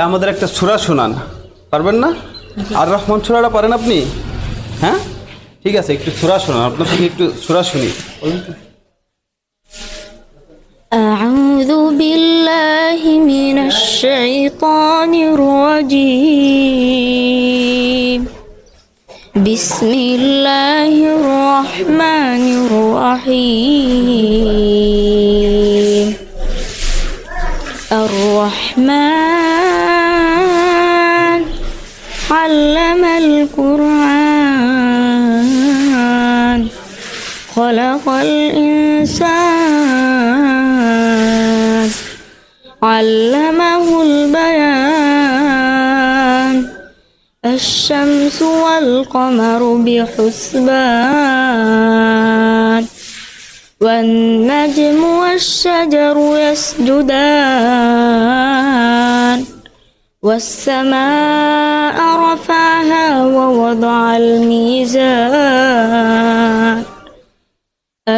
আমাদের একটা সূরা শোনান, পারবেন না? আর রহমান সূরাটা পারেন আপনি? হ্যাঁ, ঠিক আছে, একটু সূরা শোনান, আপনার থেকে একটু সূরা শুনি। أعوذ بالله من الشيطان الرجيم بسم الله الرحمن الرحيم الرحمن علم القرآن خلق الإنسان علمه البيان الشمس والقمر بحسبان والنجم والشجر يسجدان والسماء رفعها ووضع الميزان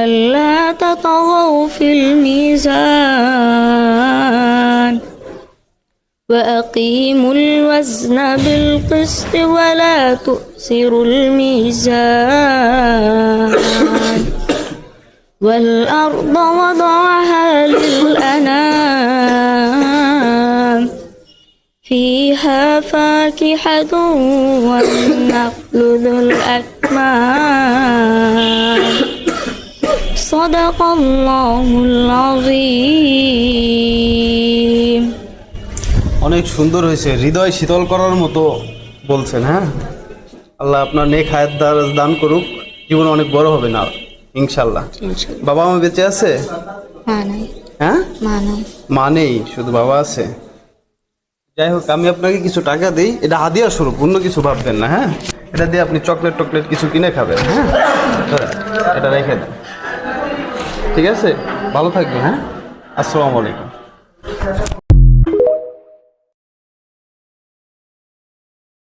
ألا تطغوا في الميزان وأقيموا الوزن بالقسط ولا تؤثروا الميزان والأرض وضعها للأنام فيها فاكهة والنخل ذو الأكمام صدق الله العظيم। অনেক সুন্দর হয়েছে, হৃদয় শীতল করার মতো বলছেন। হ্যাঁ, আল্লাহ আপনার নেক হায়াত দান করুক, জীবন অনেক বড় হবে না ইনশাল্লাহ। বাবা মা বেঁচে আছে? হ্যাঁ, মা নেই, শুধু বাবা আছে। যাই হোক, আমি আপনাকে কিছু টাকা দিই, এটা হাদিয়া স্বরূপ, অন্য কিছু ভাববেন না। হ্যাঁ, এটা দিয়ে আপনি চকলেট টকলেট কিছু কিনে খাবেন। হ্যাঁ, এটা রেখে দেন, ঠিক আছে? ভালো থাকবেন। হ্যাঁ, আসসালামু আলাইকুম।